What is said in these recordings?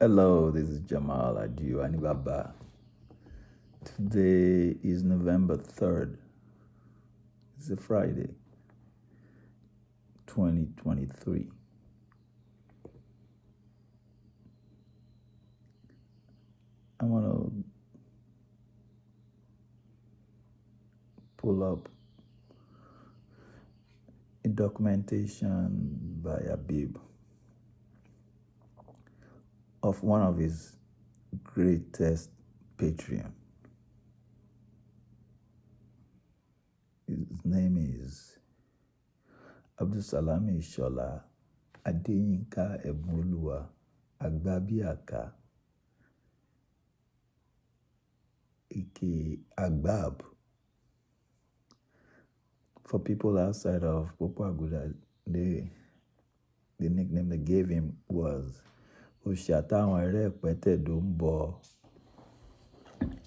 Hello, this is Jammal Anibaba. Today is November 3rd. It's a Friday, 2023. I want to pull up a documentation by Abibu of one of his greatest patrons. His name is Salami Ishola Ebunoluwa Agbabiaka, aka Agbab. For people outside of Aguda, the nickname they gave him was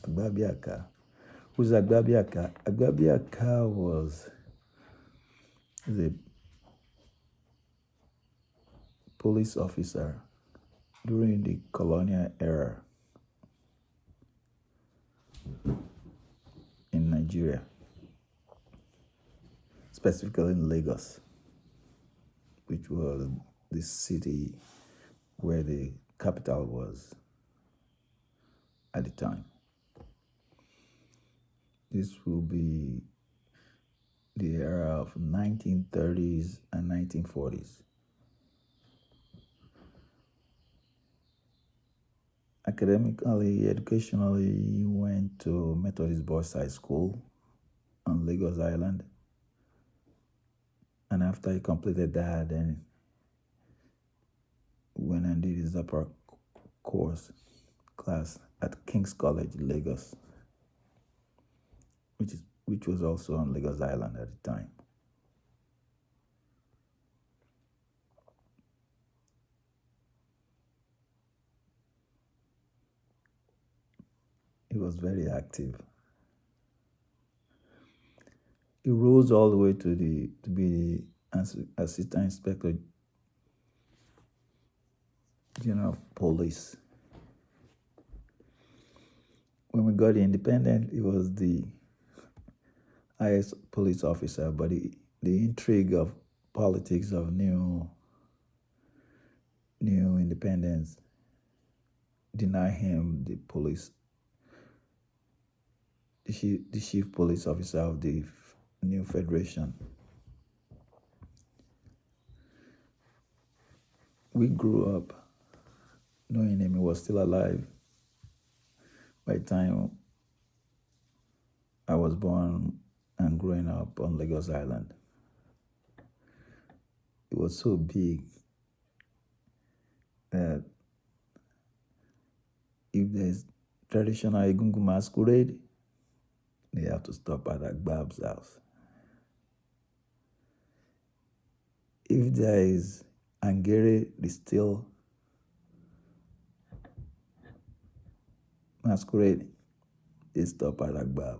Agbabiaka. Who's Agbabiaka? Agbabiaka was the police officer during the colonial era in Nigeria, specifically in Lagos, which was the city where the capital was at the time. This will be the era of 1930s and 1940s. Academically, educationally, he went to Methodist Boys High School on Lagos Island. And after he completed that, then went and did his upper class at King's College, Lagos, which was also on Lagos Island at the time. He was very active. He rose all the way to be the Assistant Inspector General of Police. When we got independent, he was the highest police officer, but the intrigue of politics of new independence denied him the chief police officer of the new federation. We grew up knowing him. He was still alive by the time I was born and growing up on Lagos Island. It was so big that if there's traditional Egungun masquerade, they have to stop at Agbab's house. If there is Angere, the still masquerade, they stop at Agbab.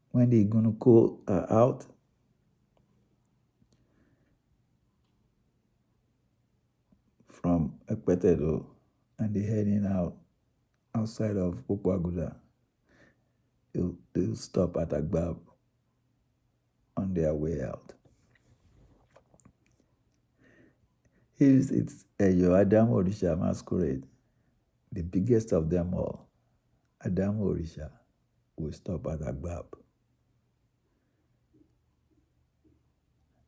When the Igunuko are out, from Ekpetedo and they're heading outside of Aguda, they'll stop at Agbab on their way out. It's your Adam Orisha masquerade, the biggest of them all. Adam Orisha will stop at Agbab.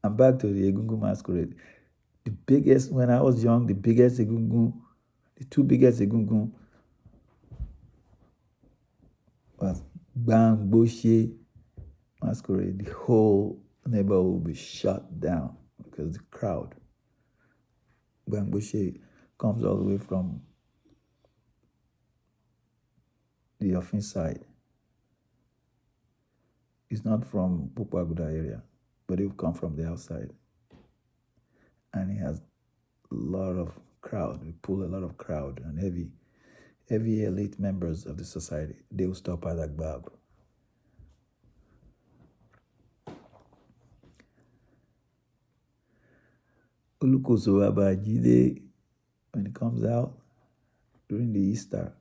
And back to the Egungun masquerade. The biggest, when I was young, the biggest Egungun, the two biggest Egungun was Bangboshi masquerade. The whole neighborhood will be shut down because the crowd. Bangboshi comes all the way from the Ofin side. It's not from Aguda area, but it will come from the outside. And he has a lot of crowd. We pull a lot of crowd and heavy elite members of the society. They will stop at Agbab. Olukoso Abajide when it comes out during the Easter,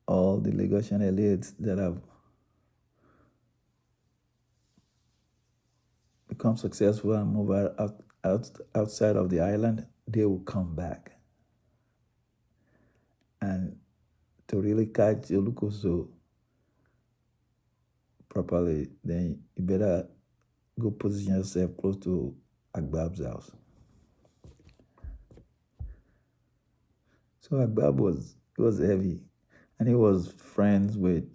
all the Lagosian elites that have become successful and move outside of the island, they will come back. And to really catch Olukoso properly, then you better go position yourself close to Agbab's house. So Agbab was heavy, and he was friends with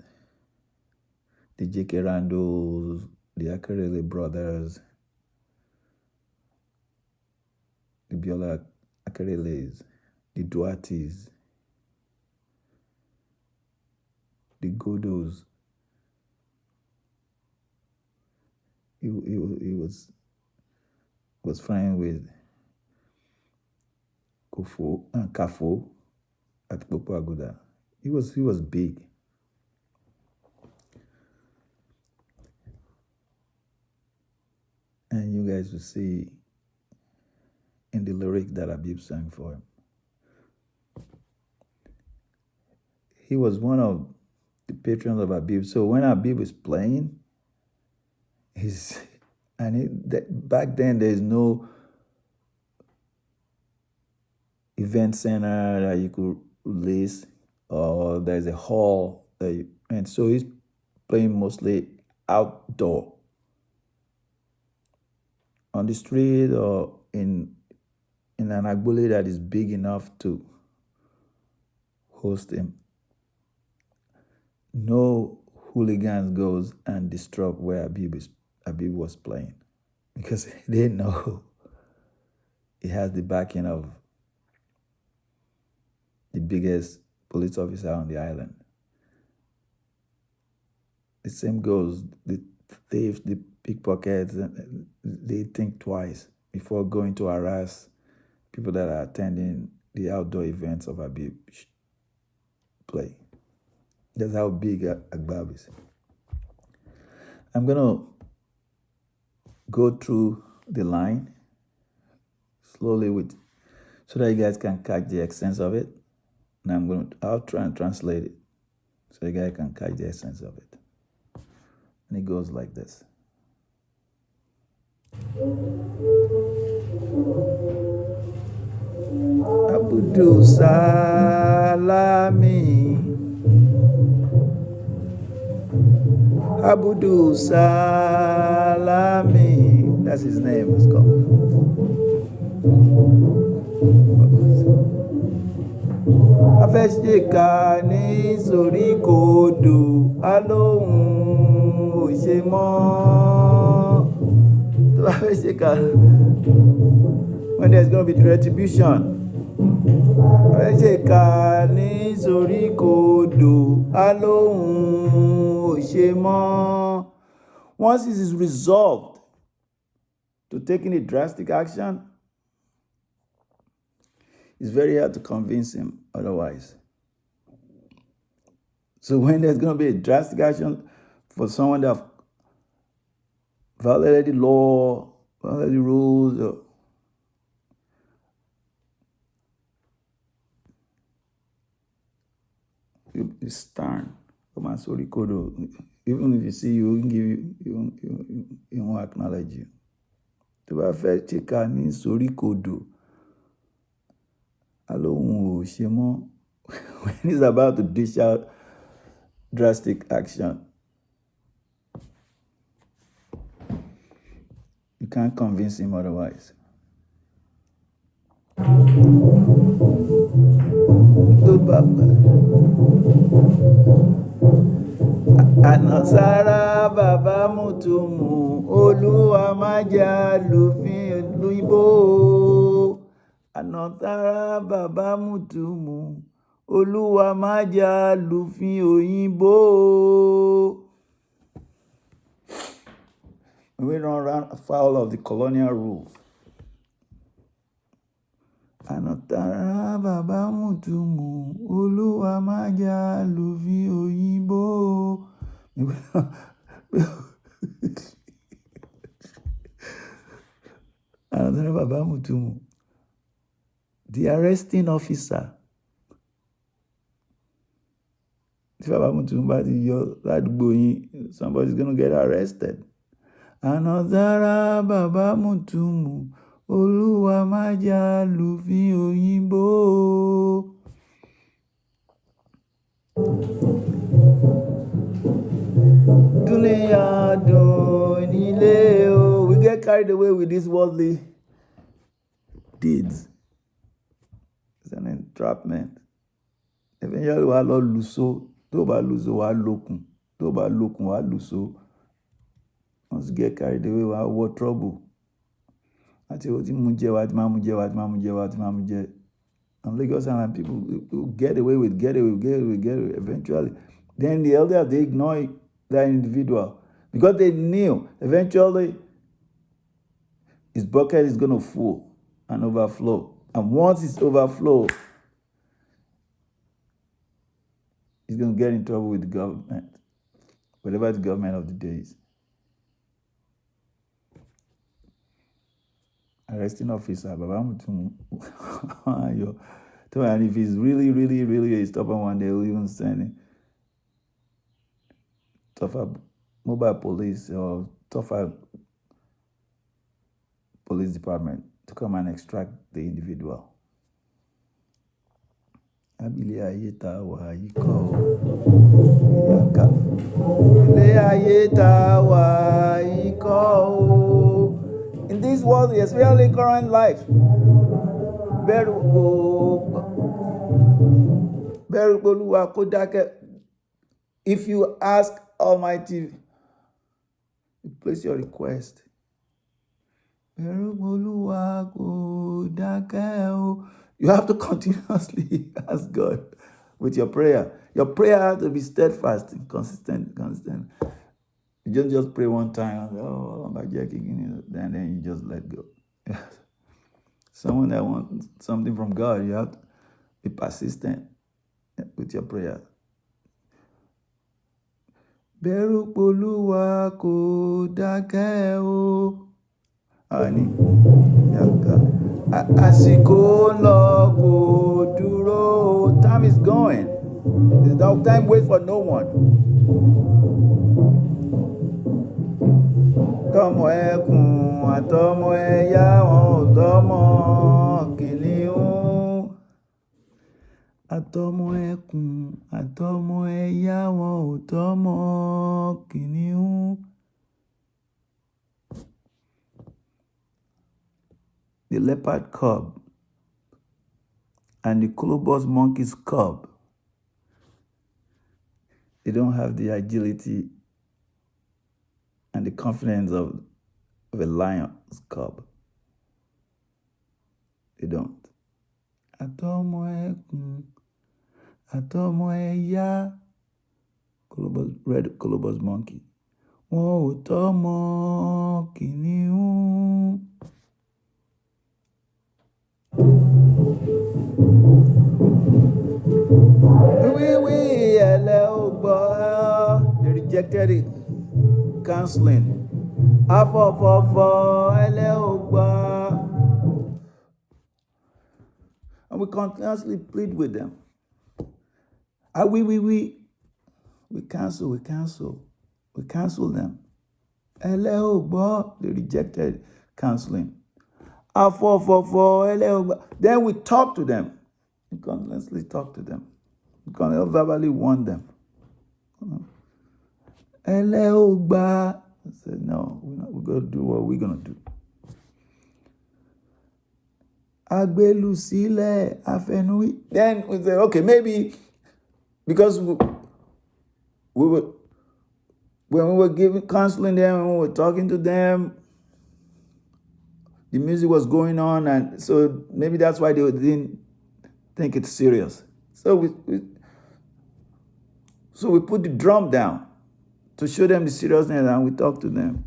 the J.K. Randalls, the Akerele brothers, the Biola Akereles, the Duatis, the Godos. He was friends with Kofo and Kafo at Popo Aguda. He was big. And you guys will see in the lyric that Abib sang for him. He was one of the patrons of Abib. So when Abib is playing, back then there's no event center that you could release, or there's a hall and so he's playing mostly outdoor, on the street or in an agbole that is big enough to host him. No hooligans goes and disrupt where Abib was playing, because they know he has the backing of the biggest police officer on the island. The same goes, the thieves, the pickpockets, they think twice before going to harass people that are attending the outdoor events of Abib play. That's how big Agbab is. I'm going to go through the line slowly so that you guys can catch the essence of it. And I'll try and translate it so you guys can catch the essence of it. And it goes like this. Abudu Salami, Abudu Salami, that's his name, it's called. Afẹ́ṣèkà ní sórí kodò, alóhùn ò ṣe mọ́. So Afẹ́ṣèkà, when there's going to be retribution, Afẹ́ṣèkà ní sórí kodò, alóhùn ò ṣe mọ́. Once he is resolved to taking a drastic action, it's very hard to convince him otherwise. So when there's going to be a drastic action for someone that violated the law, violated the rules, you stand. Even if you see you, won't give you, he won't acknowledge you. To bá fẹ́ chika ní sórí kodò, alóhùn ò ṣe mọ́. When he's about to dish out drastic action, you can't convince him otherwise. Anasara baba mutumu, Oluwa maja lufin luibo. Anasara baba mutumu, Oluwa maja lufin òyìnbó. We don't run afoul of the colonial rules. Anotara baba mutumu, Oluwa maja lufin òyìnbó. Anotara baba mutumu. The arresting officer. If somebody's going to get arrested. Another Baba Mutumu, Oluwa Maja Lufi Oyimbo. We get carried away with these worldly deeds. It's an entrapment. Eventually, we are Lord Luso. Toba Luso, we are Lokun. Toba Lokun, we are Luso. Once we get carried away, we are trouble. And Lagos Island people get away with. Eventually, then the elders, they ignore that individual because they knew eventually his bucket is going to full and overflow. And once it's overflow, he's going to get in trouble with the government, whatever the government of the day is. Arresting officer, Baba Mutumu. And if he's really a stubborn one, they will even send him tougher mobile police or tougher police department to come and extract the individual. In this world, especially current life, if you ask Almighty, place your request. You have to continuously ask God with your prayer. Your prayer has to be steadfast and consistent. You don't just pray one time and then you just let go. Someone that wants something from God, you have to be persistent with your prayer. Time is going. There's no time wait for no one. Tomo ekun atomo eya won tomo kiniun. Atomo ekun atomo eya won tomo kiniun. The leopard cub and the colobus monkey's cub, they don't have the agility and the confidence of a lion's cub. They don't. Atomo ekun, atomo eya, red colobus monkey. Oh, tomo kiniun. They rejected it. Counseling. And we continuously plead with them. We cancel them. They rejected counseling. Then we talk to them. We continuously talk to them. We can verbally warn them. I said, no, we're going to do what we're going to do. Then we say, okay, maybe because when we were counseling them, when we were talking to them, the music was going on, and so maybe that's why they didn't think it's serious. So we put the drum down to show them the seriousness, and we talk to them.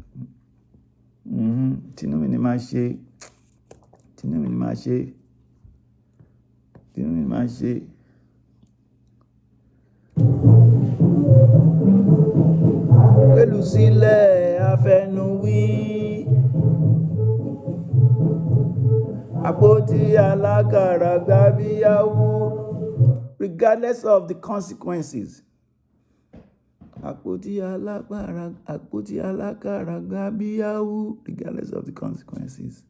Àpótí alákàrà Agbabiawu. Regardless of the consequences. Àpótí alákàrà Agbabiawu. Regardless of the consequences.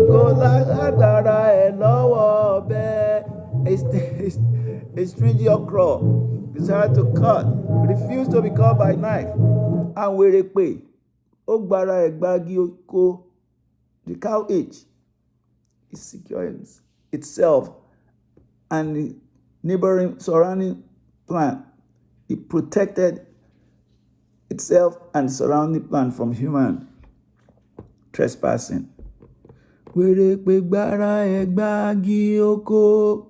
Kò lágbára ẹ̀ lọ́wọ́ ọ̀bẹ. A stringy okra is hard to cut. Refuse to be cut by knife. And wèrè pé ó gbára ẹ̀ gbági oko. The cow itch is securing itself and the neighboring surrounding plant. It protected itself and the surrounding plant from human trespassing. Wèrè pé gbára ẹ̀ gbági oko.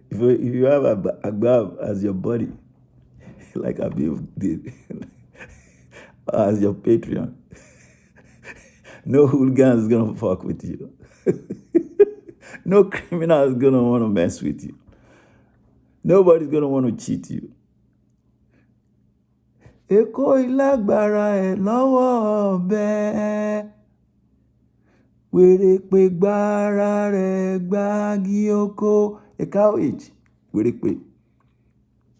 If you have Agbab as your body, like Abibu did, as your Patreon, no hooligan is going to fuck with you. No criminal is going to want to mess with you. Nobody's going to want to cheat you. Èkó ìlágbára ẹ̀ lọ́wọ́ ọ̀bẹ. Wèrè pé gbára rẹ̀ gbági oko. A cow itch, wèrè pé,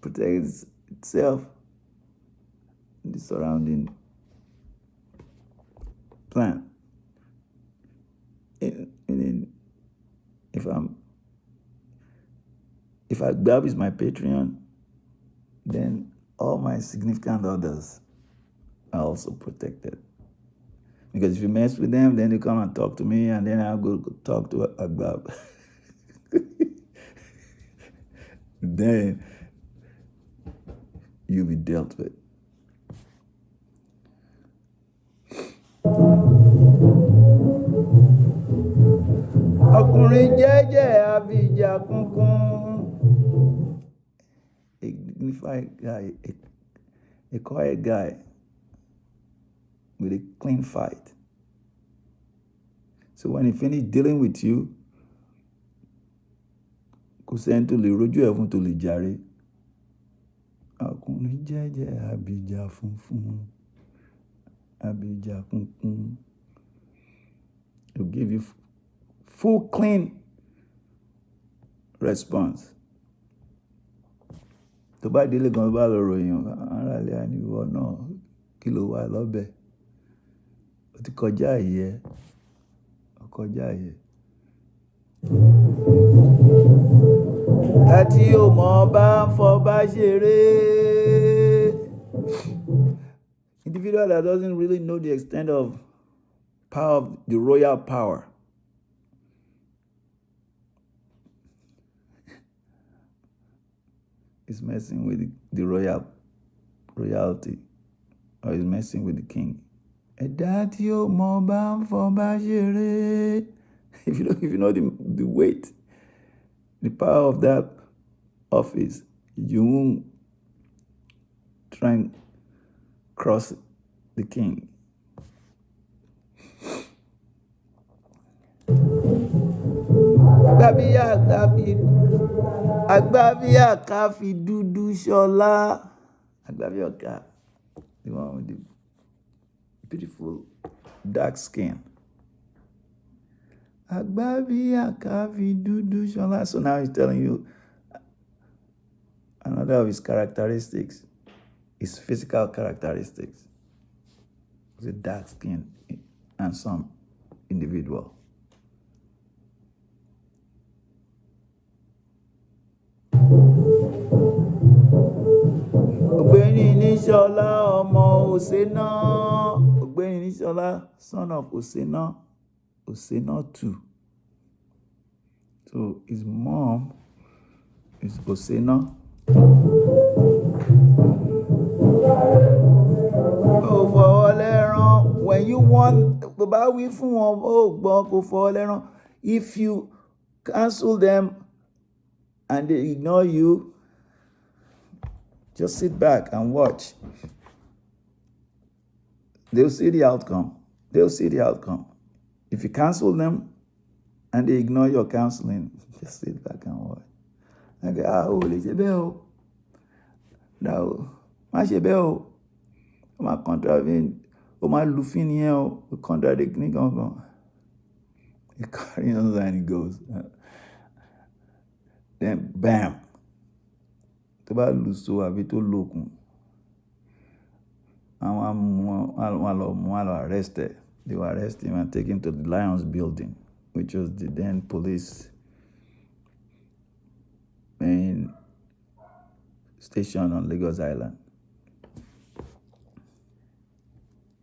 protects itself and the surrounding plant. If Agbab is my Patreon, then all my significant others are also protected. Because if you mess with them, then you come and talk to me, and then I'll go talk to Agbab. Then you'll be dealt with. Ọkùnrin jẹ́jẹ́ abìjà kúnkún. A dignified guy, a quiet guy with a clean fight. So when he finished dealing with you, kò sẹ́ni tó lè rojú ẹ̀ fún tó lè jàre. Ọkùnrin jẹ́jẹ́ abìjà funfun, abìjà kúnkún. He'll give you full clean response. Tó bá délé gan bá lọ ròyìn ara ilé àníwọ̀ náà kí ló wà lọ́bẹ̀. Ó ti kọjá àyè. Àti ò mọ̀ bá ń fọba ṣeré. Individual that doesn't really know the extent of power of the royal power. Is messing with the royalty, or is messing with the king. Ẹ̀dá tí ó mọ̀ bá ń fọba ṣeré. If you know the weight, the power of that office, you won't try and cross the king. Agbabiaka fi dúdú ṣọlá. Agbabiaka, the one with the beautiful dark skin. Agbabiaka fi dúdú ṣọlá. So now he's telling you another of his characteristics, his physical characteristics. It's a dark skin and some individual. Ògbéni Níṣọlá ọmọ Òséná. Ògbéni Níṣọlá, son of Òséná. Òséná too. So his mom is Òséná. Ó fọwọ́ lẹ́rán. When you want, tó bá wí fún wọn, ó gbọ́ kó fọwọ́ lẹ́rán. If you cancel them and they ignore you, just sit back and watch. They'll see the outcome. If you cancel them and they ignore your counseling, just sit back and watch. Okay, lè ṣe bẹ́ẹ̀ o. Má ṣe bẹ́ẹ̀ o. máa contravene, ó máa lufin nìyẹn o, ó contradict ní gangan. He carries on and he goes. Then bam, tó bá lù so àbí tó lókun, àwọn arrested. They were arrest him and take him to the Lions building, which was the then police main station on Lagos Island.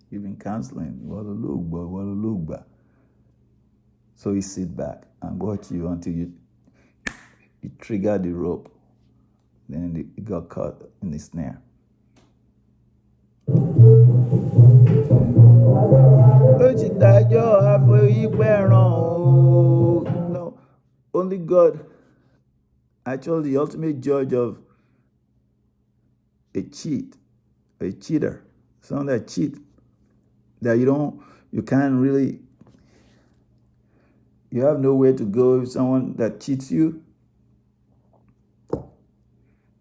Giving counseling, so he sit back and watch you until you trigger the rope. Then he got caught in the snare. No, only God, actually the ultimate judge of a cheater, someone that cheat, that you can't really, you have nowhere to go. If someone that cheats you,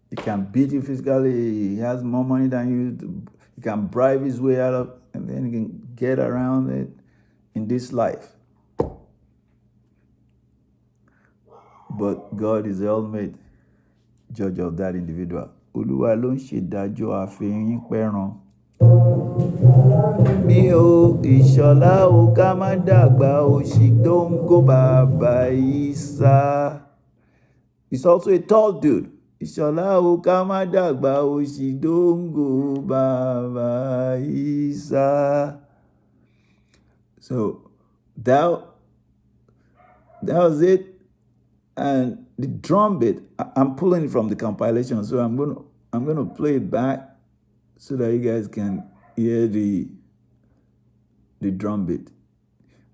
he can beat you physically, he has more money than you, he can bribe his way out of, and then he can get around it in this life. But God is the ultimate judge of that individual. Olúwa ló ń ṣèdájọ́ àfihàn pẹ̀ràn. Mi ò Ìṣọ̀lá ò ká má dàgbà òṣì tó ń kó bàbá Ìsá. He's also a tall dude. Ìṣọ̀lá ò ká má dàgbà òṣì tó ń kó bàbá Ìsá. So that was it. And the drum beat, I'm pulling it from the compilation, so I'm gonna play it back so that you guys can hear the drum beat.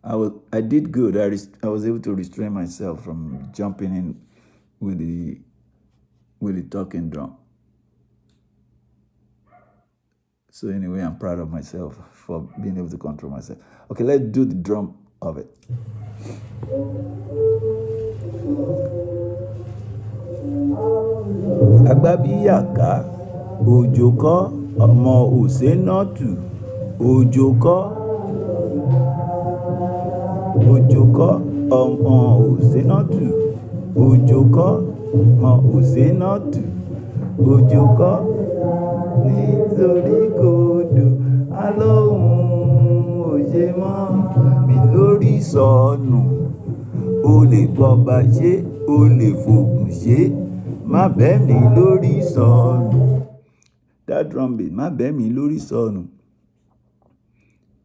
I did good. I was able to restrain myself from jumping in with the talking drum. So anyway, I'm proud of myself for being able to control myself. Okay, let's do the drum of it. Agbabiaka, òjò kọ́, ọmọ Òsénátù, òjò kọ́, ọmọ Òsénátù, òjò kọ́, ọmọ Òsénátù, òjò kọ́, nítorí kòdò, alóhùn òṣè mọ́ mi lórí sọnù, o lè gbọ́ba ṣe, o lè fògùn ṣe, má bẹ́ mi lórí sọnù. That drum beat, má bẹ́ mi lórí sọnù,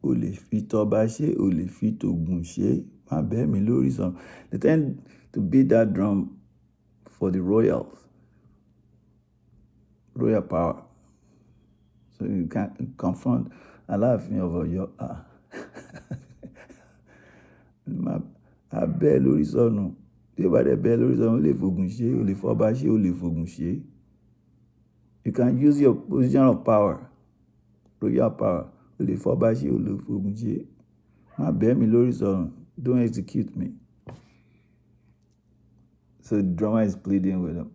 o lè fi tọba ṣe, o lè fi tògùn ṣe, má bẹ́ mi lórí sọnù. They tend to beat that drum for the royal power. So you can't confront Aláàfin of Ọ̀yọ́. Abẹ́ lórí sọnù. Tí ó bá dẹ̀ bẹ́ lórí sọnù, ó lè fògùn ṣe, ó lè fọba ṣe, ó lè fògùn ṣe. You can use your position of power, royal power. Ó lè fọba ṣe, ó lè fògùn ṣe. Má bẹ́ mi lórí sọnù. Don't execute me. So the drummer is pleading with him.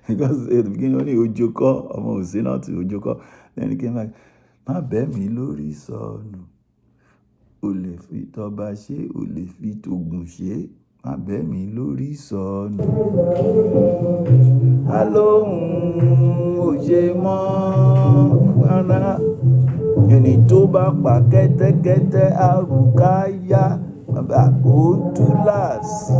Because at the beginning only Ojoko, ọmọ Òsénátù, Ojoko. Then he came back, má bẹ́ mi lórí sọnù. O lè fi tọba ṣe, o lè fi tògùn ṣe, má bẹ́ mi lórí sọnù. Alóhùn òṣè mọ́ rárá. Ẹni tó bá pa kẹ́tẹ́kẹ́tẹ́ àrùkáyá, bàbá kò ń tú láàsì.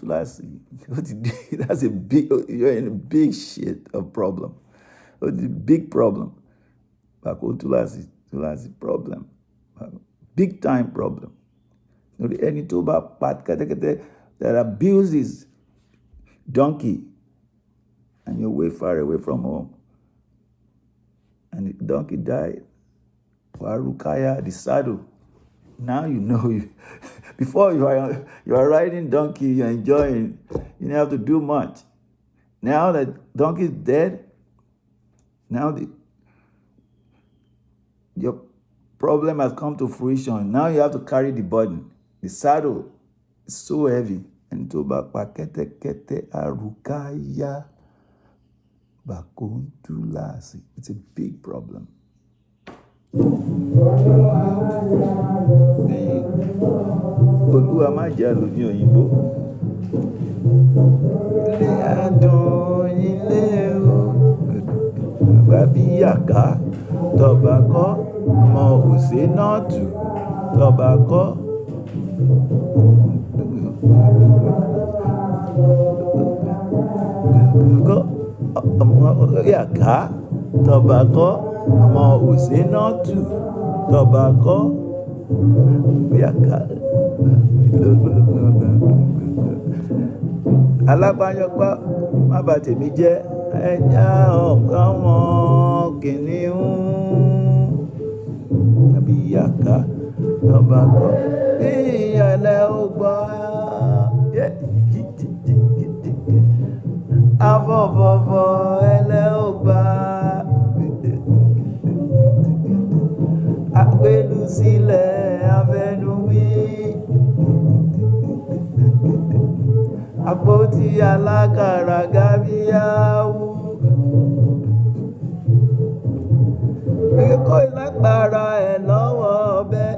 That's a big, you're in a big shit of problem. It's a big problem. Problem. Big time problem. Any toba pat that abuses donkey, and you're way far away from home, and the donkey died. Warukaya, the saddle. Now you know before you are riding donkey, you're enjoying, you don't have to do much. Now that donkey is dead, now your problem has come to fruition. Now you have to carry the burden. The saddle is so heavy. And to back kete arukaya. Bakuntulasi. It's a big problem. Olúwa má jẹ́ àlòní òyìnbó. Ilé adùn ilé o. Agbabiaka. Tọba kọ́ ọmọ Òsénátù. Tọba kọ́. Yàká. Tọba kọ́ ọmọ Òsénátù. Tọba kọ́. Yàká. Alápáyọpá má bà tèmi jẹ́ ẹja ọmọ kìnìún. Abíyàká tọba kọ́ ìyàlẹ̀ ó gbọ́. Afọ́fọ́fọ́ ẹlẹ́ ó gbà. Àpèlú sílẹ̀ afẹnuwí. Àpótí alákàrà gábíyáwú. Kíkó ìlágbára ẹ̀ lọ́wọ́ ọbẹ̀.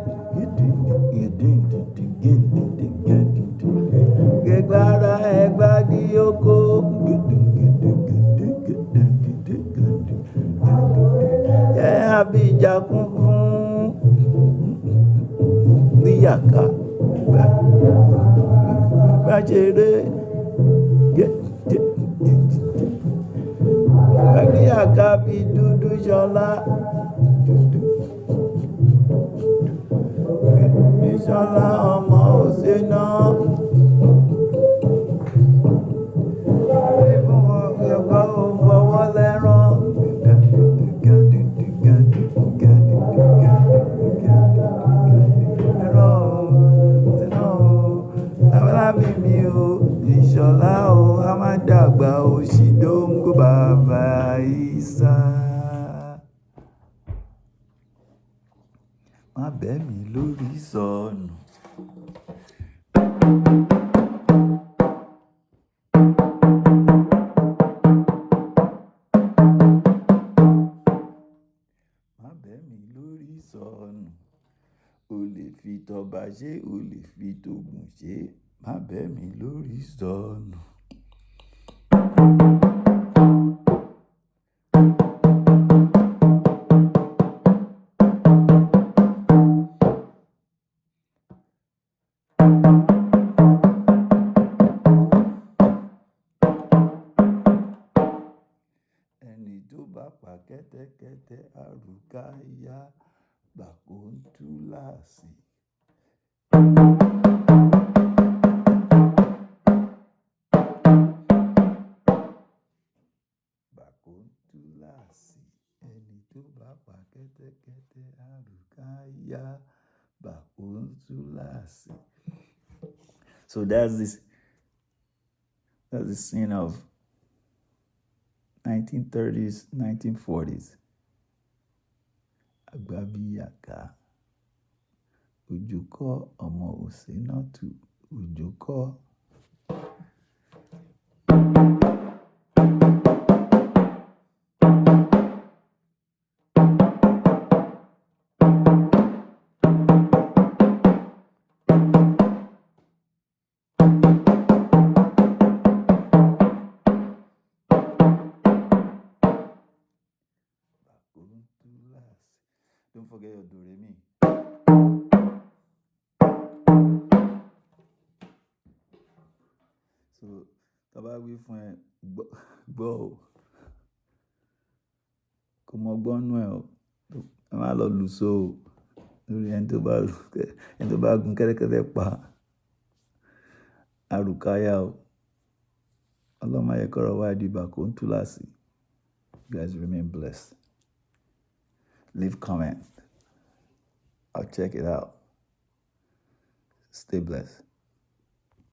Gbẹ̀gbára ẹ̀ gbádí oko. Jẹ́ àbíjà kún fún níyàká. Bàjẹ́rẹ́. Agbabiaka fi dúdú ṣọlá. Ìṣọlá ọmọ Òséná. Ìfún ọ̀gbọ̀n ò fọwọ́ lẹ́rán. Ìṣọlá o, a máa dàgbà òṣì dóńgó bàbá Ìsá. Má bẹ́ mi lórí sọnù. Má bẹ́ mi lórí sọnù. O lè fi tọba ṣe, o lè fi tògùn ṣe. Má bẹ́ mi lórí sọnù. Ẹni tó bá pa kẹ́tẹ́kẹ́tẹ́ àrùkáyà Bakuntulasi. Bakuntulasi. Ẹni tó bá pa kẹ́tẹ́kẹ́tẹ́ àrùkáyà Bakuntulasi. So that's the scene of 1930s, 1940s. Agbabiaka. Ojúkọ́ ọmọ Òsénátù. Ojúkọ́. Don't forget your do-re-mi. So, tọ́ba wí fún ẹ gbọ́ o. Kò mọ gbọ́nú ẹ o. Ẹ má lọ lùsọ o. Lórí ẹni tó bá gun kẹ́tẹ́kẹ́tẹ́ pa àrùkáyà o. Ọlọ́mọ ayẹ́kọ̀rọ̀ wá di Bakuntulasi. You guys remain blessed. Leave comment. I'll check it out. Stay blessed.